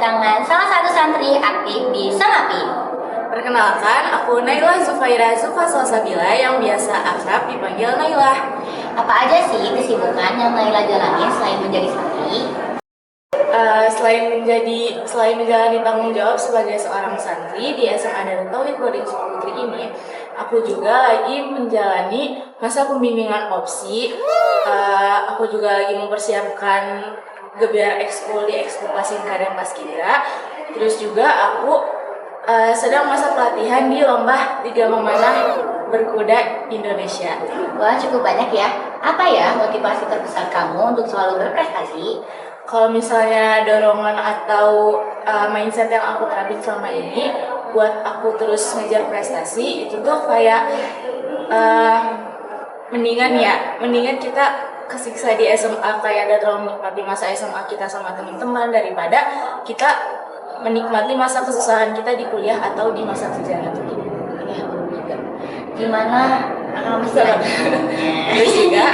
kedatangan salah satu santri aktif di Samapi. Perkenalkan, aku Naila Zufaira Zulfa Salsabila yang biasa akrab dipanggil Naila. Apa aja sih kesibukan yang Naila jalani selain menjadi santri? Selain menjalani tanggung jawab sebagai seorang santri di SMA Darut Tauhid Boarding School Putri ini, aku juga lagi menjalani masa pembimbingan opsi. Aku juga lagi mempersiapkan gebiar ekskul di ekskul Pasingkar dan Paskibra. Terus juga aku sedang masa pelatihan di lomba Liga Memanah Berkuda Indonesia. Wah, cukup banyak ya. Apa ya motivasi terbesar kamu untuk selalu berprestasi? Kalau misalnya dorongan atau mindset yang aku terapin selama ini buat aku terus ngejar prestasi itu tuh kayak mendingan kita kesiksa di SMA kayak ada dalam menikmati masa SMA kita sama teman-teman daripada kita menikmati masa kesusahan kita di kuliah atau di masa kerja nanti. Ya, betul juga. Gimana kamu Terus juga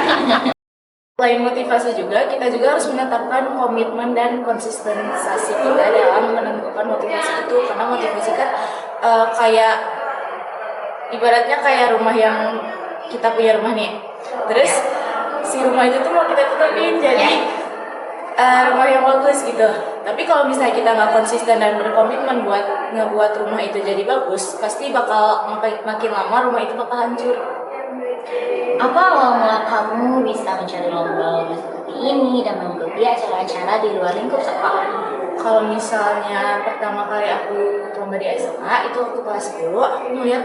selain motivasi juga, kita juga harus menetapkan komitmen dan konsistensi kita dalam menentukan motivasi itu. Karena motivasi kan kayak ibaratnya kayak rumah yang kita punya rumah nih. Terus si rumah itu tuh mau kita tutupin jadi rumah yang bagus gitu. Tapi kalau misalnya kita nggak konsisten dan berkomitmen buat ngebuat rumah itu jadi bagus, pasti bakal makin lama rumah itu bakal hancur. Apa awal mula kamu bisa mencari lomba seperti ini dan mengikuti acara-acara di luar lingkup sekolah? Kalau misalnya pertama kali aku lomba di SMA itu waktu kelas 10, aku ngeliat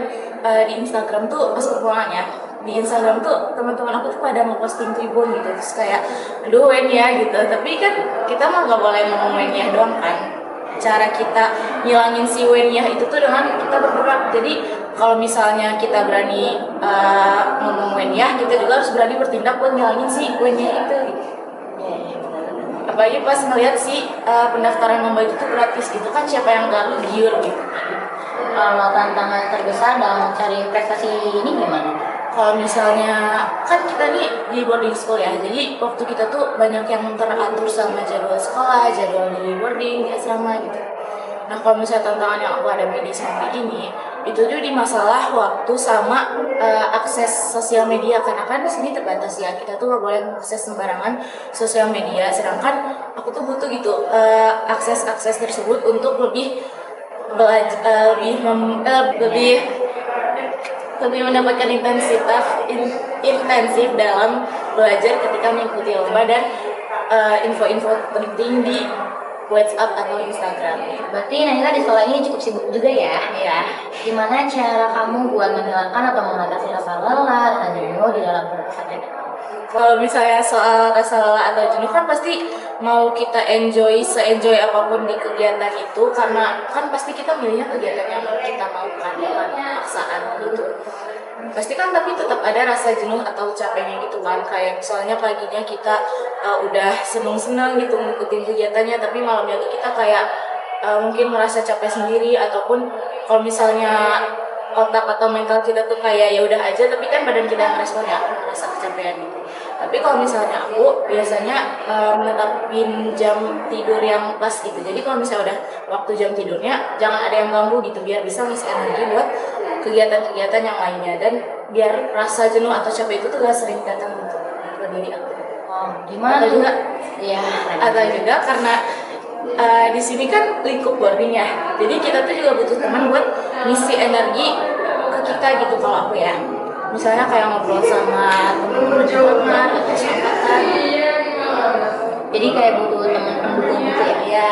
di Instagram tuh pas permulaan di Instagram tuh teman-teman aku tuh pada mau posting tribun gitu, terus kayak aduh wen ya gitu. Tapi kan kita mah nggak boleh ngomong wen ya doang kan. Cara kita ngilangin si wen ya itu tuh dengan kita bergerak. Jadi kalau misalnya kita berani ngomong wen ya, kita juga harus berani bertindak buat ngilangin si wen ya itu gitu. Apalagi pas ngeliat si pendaftaran lomba itu tuh gratis gitu kan, siapa yang gak giur gitu. Kalau tantangan terbesar dalam mencari prestasi ini gimana? Kalau misalnya kan kita nih di boarding school ya, jadi waktu kita tuh banyak yang teratur sama jadwal sekolah, jadwal di boarding, di asrama gitu. Nah kalau misalnya tantangan yang aku hadapi di sana ini, itu tuh di masalah waktu sama akses sosial media. Karena kan di sini terbatas ya, kita tuh gak boleh akses sembarangan sosial media. Sedangkan aku tuh butuh gitu akses tersebut untuk lebih belajar, lebih mendapatkan intensif dalam belajar ketika mengikuti lomba dan info-info penting di WhatsApp atau Instagram. Berarti Naila di sekolah ini cukup sibuk juga ya? Ya. Gimana cara kamu buat menghilangkan atau mengatasi rasa lelah dan jenuh di dalam pesantren? Kalau misalnya soal rasa lelah atau jenuh kan pasti mau kita se-enjoy apapun di kegiatan itu, karena kan pasti kita milihnya kegiatan yang kita mau kan, bukan paksaan gitu. Pasti kan tapi tetap ada rasa jenuh atau capeknya gitu kan, kayak misalnya paginya kita udah seneng-seneng gitu ngikutin kegiatannya, tapi malamnya tuh kita kayak mungkin merasa capek sendiri, ataupun kalau misalnya otak atau mental kita tuh kayak ya udah aja, tapi kan badan kita ngerespon ya merasa kecapean gitu. Tapi kalau misalnya aku biasanya menetapin jam tidur yang pas gitu. Jadi kalau misalnya udah waktu jam tidurnya jangan ada yang ganggu gitu, biar bisa ngisi energi buat kegiatan-kegiatan yang lainnya, dan biar rasa jenuh atau capek itu tuh gak sering datang gitu ke diri aku. Gimana atau tuh? juga Ya, atau juga karena di sini kan lingkup boarding ya, jadi kita tuh juga butuh teman buat ngisi energi ke kita gitu. Kalau aku ya, misalnya kayak ngobrol sama temen-temen di kamar atau seangkatan. jadi kayak butuh teman pendukung gitu ya? Ya,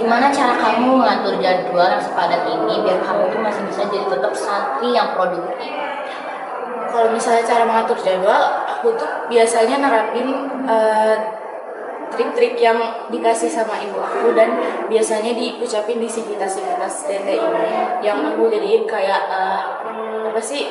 Gimana cara kamu mengatur jadwal yang sepadat ini biar kamu tuh masih bisa jadi tetap santri yang produktif? kalau misalnya cara mengatur jadwal, aku tuh biasanya nerapin trik-trik yang dikasih sama ibu aku, dan biasanya diucapin di sivitas tenda ini yang aku jadiin kayak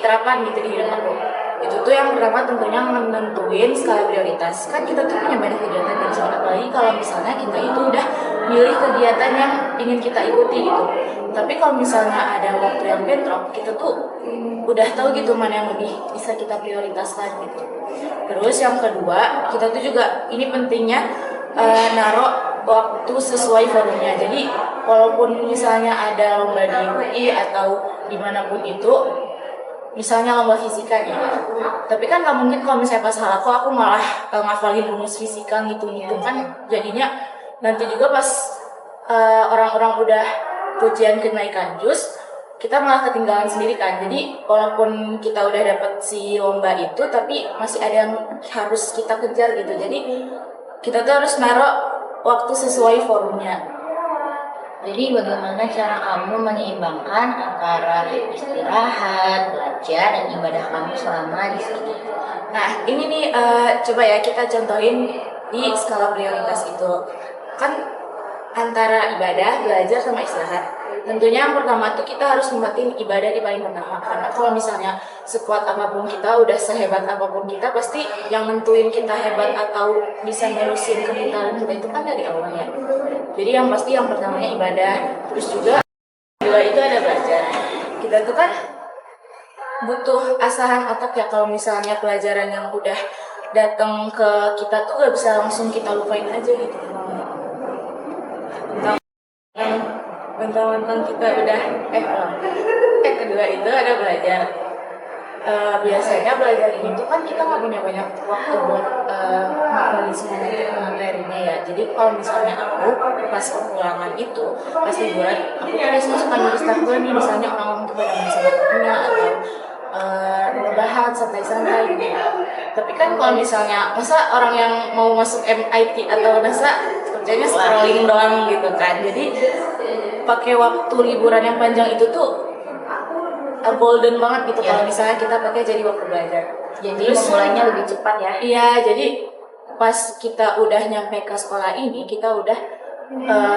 terapan gitu di hidup aku. Itu tuh yang pertama tentunya menentuin skala prioritas. Kan kita tuh punya banyak kegiatan di sini, apalagi kalau misalnya kita itu udah milih kegiatan yang ingin kita ikuti gitu. Tapi kalau misalnya ada waktu yang bentrok, kita tuh udah tahu gitu mana yang lebih bisa kita prioritaskan gitu. Terus yang kedua, kita tuh juga ini pentingnya naruh waktu sesuai forumnya. Jadi walaupun misalnya ada lomba di UI atau dimanapun itu, misalnya lomba fisika nih, tapi kan nggak mungkin kalau misalnya pas hal aku malah ngafalin rumus fisika gitu kan, jadinya nanti juga pas orang-orang udah ujian kenaikan jus, kita malah ketinggalan sendiri kan. Jadi walaupun kita udah dapat si lomba itu, tapi masih ada yang harus kita kejar gitu. Jadi kita tuh harus naruh waktu sesuai forumnya. Jadi bagaimana cara kamu menyeimbangkan antara istirahat, belajar, dan ibadah kamu selama di sini? Nah ini nih coba ya kita contohin di skala prioritas itu. Kan antara ibadah, belajar, sama istirahat. Tentunya yang pertama tuh kita harus nempatin ibadah di paling pertama. Karena kalau misalnya sekuat apapun kita, udah sehebat apapun kita, pasti yang nentuin kita hebat atau bisa nerusin kepintaran kita itu kan dari Allah ya. Jadi yang pasti yang pertamanya ibadah. Terus juga kedua itu ada belajar. Kita tuh kan butuh asahan otak ya. Kalau misalnya pelajaran yang udah datang ke kita tuh gak bisa langsung kita lupain aja gitu. Mentang-mentang kita udah kedua itu ada belajar. Biasanya belajar ini tuh kan kita nggak punya banyak waktu buat ngapalin semua materinya ya. Jadi kalau misalnya aku pas kepulangan itu pas liburan, aku biasanya suka nulis tabungan nih, misalnya orang-orang tuh pada masa waktunya atau rebahan santai-santai gitu. Tapi kan kalau misalnya masa orang yang mau masuk MIT atau NASA kerjanya scrolling doang gitu kan. Jadi pakai waktu liburan yang panjang itu tuh golden banget gitu kalau misalnya kita pakai jadi waktu belajar. Jadi memulainya lebih cepat ya. Iya, jadi pas kita udah nyampe ke sekolah ini, kita udah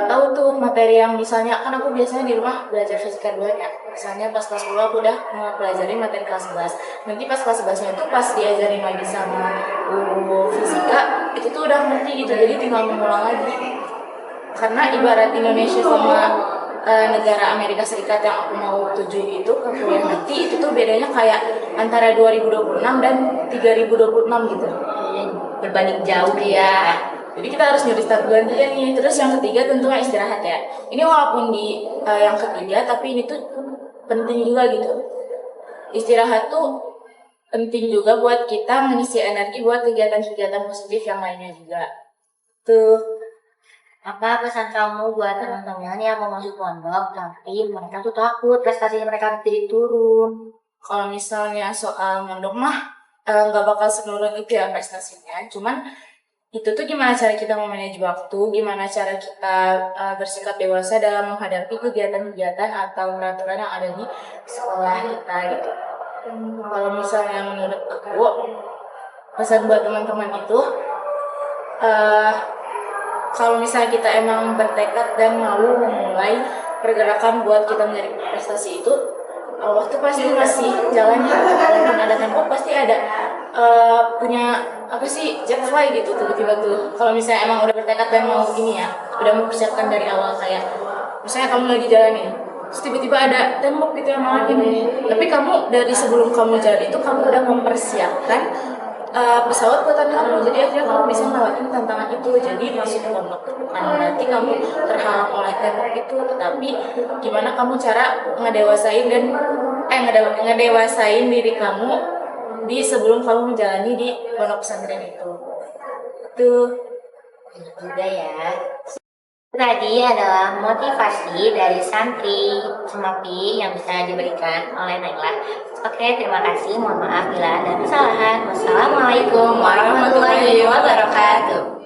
tahu tuh materi yang misalnya, kan aku biasanya di rumah belajar fisika dulu ya. Misalnya pas kelas 10 aku udah mempelajari materi kelas 11. Nanti pas kelas 11-nya itu pas diajarin lagi sama guru fisika, itu tuh udah ngerti gitu, jadi tinggal mengulang lagi. Karena ibarat Indonesia sama negara Amerika Serikat yang aku mau tuju itu ke kuliah nanti, itu tuh bedanya kayak antara 2026 dan 3026 gitu. Berbanding jauh ya. Jadi kita harus nyuri tabungan juga nih. Terus yang ketiga tentunya istirahat ya. Ini walaupun di yang ketiga, tapi ini tuh penting juga gitu. Istirahat tuh penting juga buat kita mengisi energi buat kegiatan-kegiatan positif yang lainnya juga. Tuh. Apa pesan kamu buat teman-teman yang mau masuk pondok tapi mereka tuh takut prestasi mereka jadi turun? Kalau misalnya soal mondok mah nggak bakal senurun itu ya prestasinya. Cuman itu tuh gimana cara kita memanage waktu, gimana cara kita bersikap dewasa dalam menghadapi kegiatan-kegiatan atau peraturan yang ada di sekolah kita gitu. Kalau misalnya menurut aku pesan buat teman-teman itu kalau misalnya kita emang bertekad dan mau memulai pergerakan buat kita mencari prestasi itu, Allah tuh pasti ngasih jalannya. Walaupun ada tembok pasti ada punya apa sih jet fly gitu tiba-tiba tuh. Kalau misalnya emang udah bertekad dan mau ini ya, udah mempersiapkan dari awal, kayak misalnya kamu lagi jalan nih, terus tiba-tiba ada tembok gitu yang mau ini, tapi kamu dari sebelum kamu jalan itu kamu udah mempersiapkan pesawat buatan kamu, jadi akhirnya kamu bisa ngelewatin tantangan itu. Jadi masuk pondok bukan berarti kamu terhalang oleh tembok itu, tetapi gimana kamu cara ngedewasain dan ngedewasain diri kamu di sebelum kamu menjalani di pondok pesantren itu. Tuh juga ya. Tadi adalah motivasi dari santri Semopi yang bisa diberikan oleh Naila. Oke, terima kasih. Mohon maaf bila ada kesalahan. Wassalamualaikum warahmatullahi wabarakatuh.